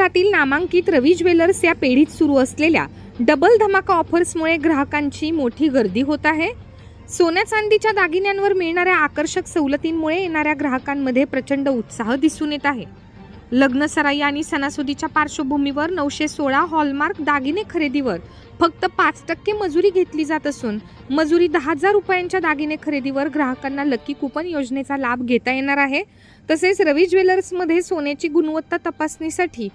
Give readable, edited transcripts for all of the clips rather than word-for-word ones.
शहरातील नामांकित रवी ज्वेलर्स या पेढीत सुरू असलेल्या डबल धमाका ऑफर्समुळे ग्राहकांची मोठी गर्दी होत आहे। सोन्या चांदीच्या दागिन्यांवर मिळणाऱ्या आकर्षक सवलतींमुळे येणाऱ्या ग्राहकांमध्ये प्रचंड उत्साह दिसून येत आहे। लग्न सराई आणि सणासुदीच्या पार्श्वभूमीवर 916 हॉलमार्क दागिने खरेदीवर फक्त 5% मजुरी घेतली जात असून मजुरी 10,000 रुपयांच्या दागिने खरेदीवर ग्राहकांना लकी कुपन योजनेचा लाभ घेता येणार आहे। तसेच रवी ज्वेलर्समध्ये सोन्याची गुणवत्ता तपासणीसाठी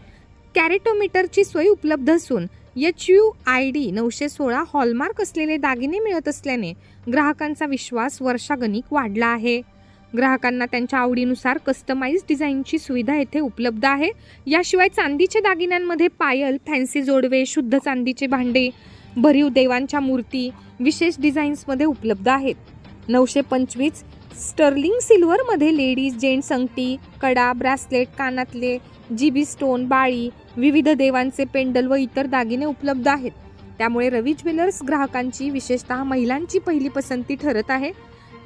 कॅरेटोमीटरची सोय उपलब्ध असून HUID 916 हॉलमार्क असलेले दागिने मिळत असल्याने ग्राहकांचा विश्वास वर्षागणिक वाढला आहे। ग्राहकांना त्यांच्या आवडीनुसार कस्टमाइज डिझाईनची सुविधा येथे उपलब्ध आहे। याशिवाय चांदीच्या दागिन्यांमध्ये पायल, फॅन्सी जोडवे, शुद्ध चांदीचे भांडे, भरीव देवांच्या मूर्ती विशेष डिझाईन्समध्ये उपलब्ध आहेत। 925 स्टर्लिंग सिल्वरमध्ये लेडीज जेंट्स अंगठी, कडा, ब्रासलेट, कानातले, GB स्टोन, बाळी, विविध देवांचे पेंडल व इतर दागिने उपलब्ध आहेत। त्यामुळे रवी ज्वेलर्स ग्राहकांची विशेषतः महिलांची पहिली पसंती ठरत आहे।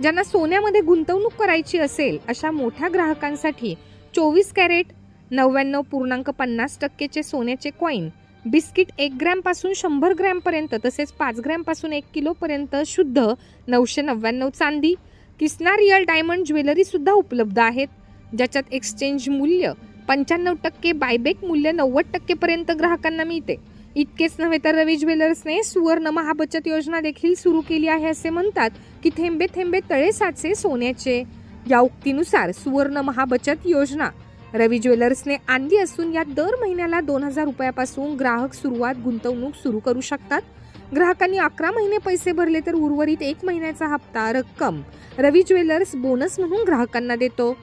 ज्यांना सोन्यामध्ये गुंतवणूक करायची असेल अशा मोठ्या ग्राहकांसाठी 24 कॅरेट 99.50% सोन्याचे कॉईन, बिस्किट 1 ग्रॅम पासून 100 ग्रॅम पर्यंत तसेच 5 ग्रॅम पासून 1 किलो पर्यंत शुद्ध 999 चांदी, किसना रियल डायमंड ज्वेलरी सुद्धा उपलब्ध आहेत, ज्याच्यात एक्सचेंज मूल्य 95%, बायबॅक मूल्य 90% पर्यंत ग्राहकांना मिळते। इतकेच नव्हे तर रवी ज्वेलर्सने सुवर्ण महाबचत योजना देखील सुरू केली आहे। असे म्हणतात की थेंबे थेंबे तळे साचे सोन्याचे। या उक्तीनुसार सुवर्ण महाबचत योजना रवी ज्वेलर्सने आणली असून यात दर महिन्याला 2,000 रुपयापासून ग्राहक गुंतवणूक सुरू करू शकतात। ग्राहकांनी 11 महिने पैसे भरले तर उर्वरित 1 महिन्याचा हप्ता रक्कम रवी ज्वेलर्स बोनस म्हणून ग्राहकांना देतो।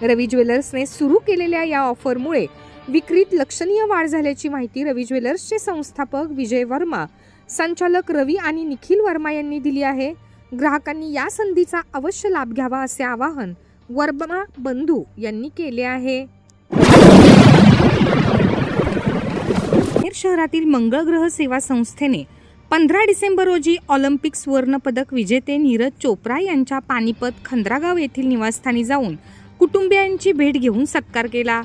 रवी ज्वेलर्सने सुरू केलेल्या या ऑफरमुळे विक्रीत लक्षणीय वाढ झाल्याची माहिती रवी ज्वेलर्सचे संस्थापक विजय वर्मा, संचालक रवी आणि निखिल वर्मा यांनी दिली आहे। ग्राहकांनी या संधीचा अवश्य लाभ घ्यावा असे आवाहन वर्मा बंधू यांनी केले आहे। शहरातील मंगळ ग्रह सेवा संस्थेने 15 डिसेंबर रोजी ऑलिम्पिक सुवर्ण पदक विजेते नीरज चोप्रा यांच्या पानिपत खंद्रागाव येथील निवासस्थानी जाऊन कुटुंबियांची भेट घेऊन सत्कार केला।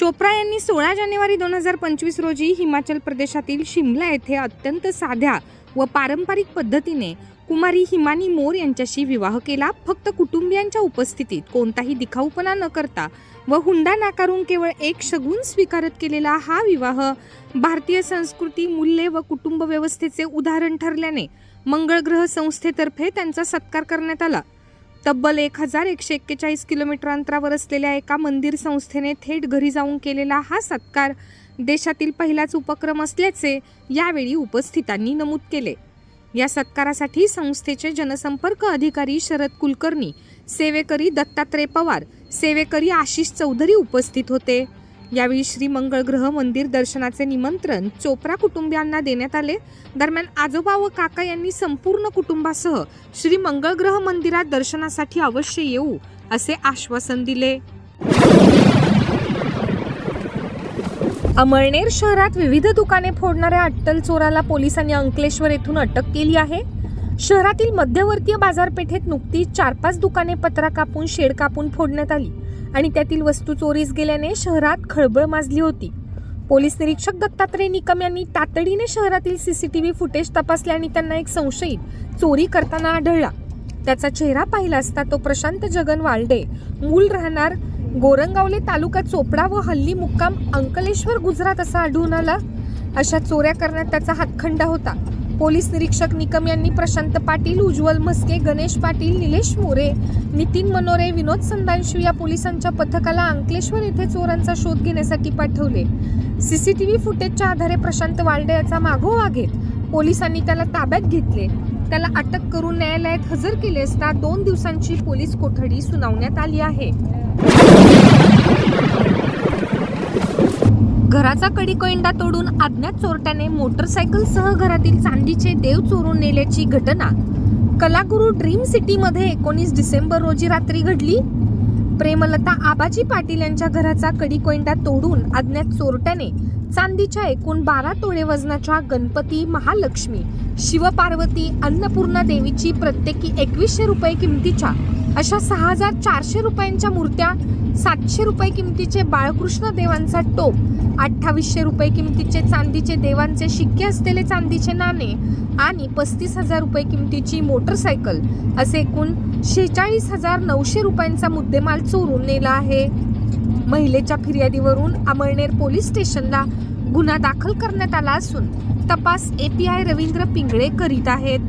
चोप्रा यांनी 16 जानेवारी 2025 रोजी हिमाचल प्रदेशातील शिमला येथे अत्यंत साध्या व पारंपरिक पद्धतीने कुमारी हिमानी मोर यांच्याशी विवाह केला। फक्त कुटुंबियांच्या उपस्थितीत कोणताही दिखाऊपणा न करता व हुंडा नाकारून केवळ एक शगुन स्वीकारत केलेला हा विवाह भारतीय संस्कृती, मूल्ये व कुटुंब व्यवस्थेचे उदाहरण ठरल्याने मंगळ ग्रह संस्थेतर्फे त्यांचा सत्कार करण्यात आला। तब्बल 1141 किलोमीटर अंतरावर असलेल्या एका मंदिर संस्थेने थेट घरी जाऊन केलेला हा सत्कार देशातील पहिलाच उपक्रम असल्याचे यावेळी उपस्थितांनी नमूद केले। या सत्कारासाठी संस्थेचे जनसंपर्क अधिकारी शरद कुलकर्णी, सेवेकरी दत्तात्रय पवार, सेवेकरी आशिष चौधरी उपस्थित होते। यावेळी श्री मंगळ ग्रह मंदिर दर्शनाचे निमंत्रण चोप्रा कुटुंबियांना देण्यात आले। दरम्यान आजोबा व काका यांनी संपूर्ण कुटुंबासह श्री मंगळ ग्रह मंदिरात दर्शनासाठी अवश्य येऊ असे आश्वासन दिले। अमळनेर शहरात विविध दुकाने फोडणाऱ्या अट्टल चोराला पोलिसांनी अंकलेश्वर येथून अटक केली आहे। शहरातील मध्यवर्तीय बाजारपेठेत नुकतीच 4-5 दुकाने पत्रा कापून शेड कापून फोडण्यात आली आणि त्यातील वस्तू चोरीस गेल्याने शहरात खळबळ माजली होती। पोलीस निरीक्षक दत्तात्रय निकम यांनी तातडीने शहरातील CCTV फुटेज तपासले आणि त्यांना एक संशयित चोरी करताना आढळला। त्याचा चेहरा पाहिला असता तो प्रशांत जगन वाल्डे, मूल राहणार गोरंगावले, तालुका चोपडा व हल्ली मुक्काम अंकलेश्वर, गुजरात असा आढळून आला। अशा चोऱ्या करण्यात त्याचा हातखंडा होता। पोलीस निरीक्षक निकम यांनी प्रशांत पाटील, उज्ज्वल म्हस्के, गणेश पाटील, निलेश मोरे, नितीन मनोरे, विनोद संदानशिव या पोलिसांच्या पथकाला अंकलेश्वर येथे चोरांचा शोध घेण्यासाठी पाठवले। CCTV फुटेजच्या आधारे प्रशांत वाल्डे याचा मागोवा घेत पोलिसांनी त्याला ताब्यात घेतले। त्याला अटक करून न्यायालयात हजर केले असता 2 दिवसांची पोलीस कोठडी सुनावण्यात आली आहे। घराचा कडिकोइंडा तोडून अज्ञात चोरट्याने मोटरसायकलसह घरातील चांदीचे देव चोरून नेल्याची घटना कलागुरू ड्रीम सिटीमध्ये 19 डिसेंबर रोजी रात्री घडली। प्रेमलता आबाजी पाटील यांच्या घराचा कडिकोइंडा तोडून अज्ञात चोरट्याने चांदीच्या एकूण 12 तोळे वजनाच्या गणपती, महालक्ष्मी, शिवपार्वती, अन्नपूर्णा देवीची प्रत्येकी 2100 रुपये किमतीच्या अशा 6400 रुपयांच्या मूर्त्या, 700 रुपये किमतीचे बाळकृष्ण देवांचा टोप, 2800 रुपये किमतीचे चांदीचे देवांचे शिक्के असलेले चांदीचे नाणे आणि 35,000 रुपये किमतीची मोटरसायकल असे एकूण 46,900 रुपयांचा मुद्देमाल चोरून नेला आहे. महिलेच्या फिर्यादीवरून अमळनेर पोलीस स्टेशनला गुन्हा दाखल करण्यात आला असून तपास API रवींद्र पिंगळे करीत आहेत.